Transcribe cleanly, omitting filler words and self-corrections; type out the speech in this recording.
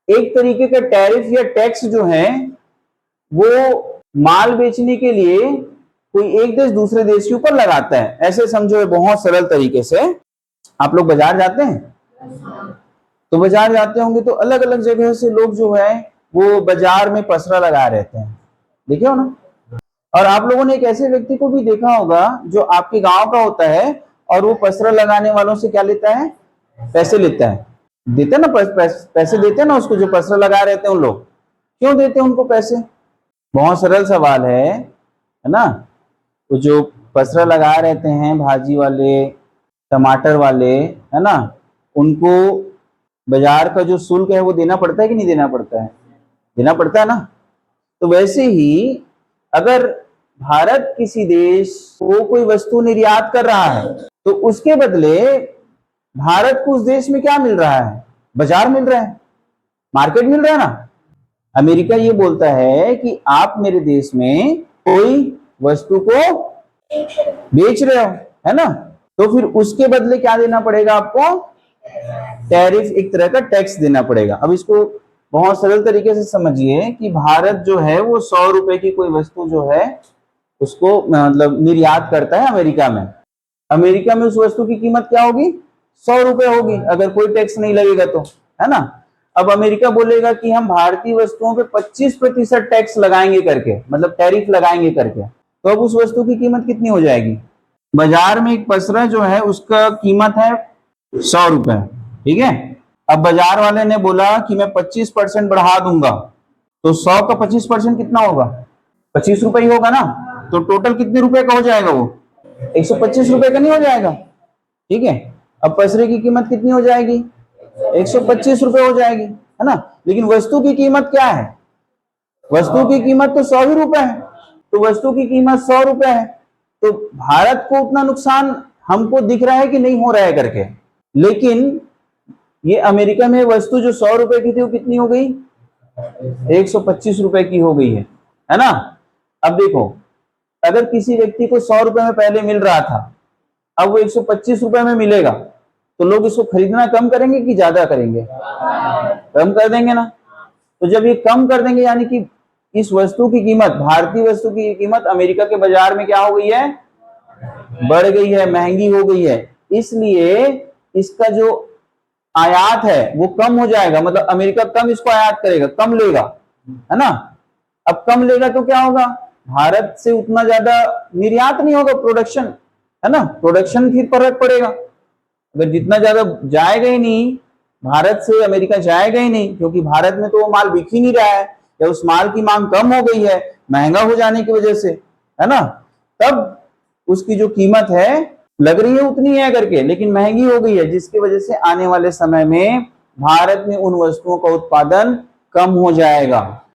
एक तरीके का टैरिफ या टैक्स जो है वो माल बेचने के लिए कोई एक देश दूसरे देश के ऊपर लगाता है। ऐसे समझो, बहुत सरल तरीके से। आप लोग बाजार जाते हैं, तो बाजार जाते होंगे तो अलग अलग जगह से लोग जो है वो बाजार में पसरा लगा रहते हैं, देखे हो ना। और आप लोगों ने एक ऐसे व्यक्ति को भी देखा होगा जो आपके गांव का होता है और वो पसरा लगाने वालों से क्या लेता है? पैसे लेता है। देते हैं ना, पैसे देते हैं ना उसको, जो पसरा लगा रहते हैं उन लोग। क्यों देते हैं उनको पैसे? बहुत सरल सवाल है ना। वो जो पसरा लगा रहते हैं, भाजी वाले, टमाटर वाले, है ना, उनको बाजार का जो शुल्क है वो देना पड़ता है कि नहीं देना पड़ता है? देना पड़ता है ना। तो वैसे ही अगर भारत किसी देश को कोई वस्तु निर्यात कर रहा है तो उसके बदले भारत को उस देश में क्या मिल रहा है? बाजार मिल रहा है, मार्केट मिल रहा है ना। अमेरिका ये बोलता है कि आप मेरे देश में कोई वस्तु को बेच रहे हो, है ना, तो फिर उसके बदले क्या देना पड़ेगा आपको? टैरिफ, एक तरह का टैक्स देना पड़ेगा। अब इसको बहुत सरल तरीके से समझिए कि भारत जो है वो 100 रुपए की कोई वस्तु जो है उसको मतलब निर्यात करता है अमेरिका में। अमेरिका में उस वस्तु की कीमत क्या होगी? 100 रुपए होगी, अगर कोई टैक्स नहीं लगेगा तो, है ना। अब अमेरिका बोलेगा कि हम भारतीय वस्तुओं पे 25% टैक्स लगाएंगे करके, मतलब टैरिफ लगाएंगे करके, तो अब उस वस्तु की कीमत कितनी हो जाएगी? बाजार में एक पसरा जो है उसका कीमत है 100 रुपए, ठीक है। अब बाजार वाले ने बोला कि मैं 25% बढ़ा दूंगा, तो 100 का 25% कितना होगा? 25 रुपए ही होगा ना। तो टोटल कितने रुपए का हो जाएगा वो? 125 रुपए का नहीं हो जाएगा, ठीक है। अब पसरे की कीमत कितनी हो जाएगी? 125 रुपए हो जाएगी, है ना। लेकिन वस्तु की कीमत क्या है? वस्तु की कीमत तो 100 ही रुपए है। तो वस्तु की कीमत 100 रुपए है, तो भारत को उतना नुकसान हमको दिख रहा है कि नहीं हो रहा है करके। लेकिन ये अमेरिका में वस्तु जो 100 रुपए की थी वो कितनी हो गई? 125 रुपए की हो गई है ना। अब देखो, अगर किसी व्यक्ति को 100 रुपए में पहले मिल रहा था, अब वो 125 रुपए में मिलेगा, तो लोग इसको खरीदना कम करेंगे कि ज्यादा करेंगे? कम कर देंगे ना। तो जब ये कम कर देंगे, यानी कि इस वस्तु की कीमत, भारतीय वस्तु की कीमत अमेरिका के बाजार में क्या हो गई है? बढ़ गई है, महंगी हो गई है। इसलिए इसका जो आयात है वो कम हो जाएगा, मतलब अमेरिका कम इसको आयात करेगा, कम लेगा, है ना। अब कम लेगा तो क्या होगा? भारत से उतना ज्यादा निर्यात नहीं होगा, प्रोडक्शन, है ना, प्रोडक्शन फिर फर्क पड़ेगा। अगर जितना ज्यादा जाएगा ही नहीं, भारत से अमेरिका जाएगा ही नहीं, क्योंकि भारत में तो वो माल बिक ही नहीं रहा है, या उस माल की मांग कम हो गई है महंगा हो जाने की वजह से, है ना। तब उसकी जो कीमत है लग रही है उतनी है करके, लेकिन महंगी हो गई है, जिसकी वजह से आने वाले समय में भारत में उन वस्तुओं का उत्पादन कम हो जाएगा।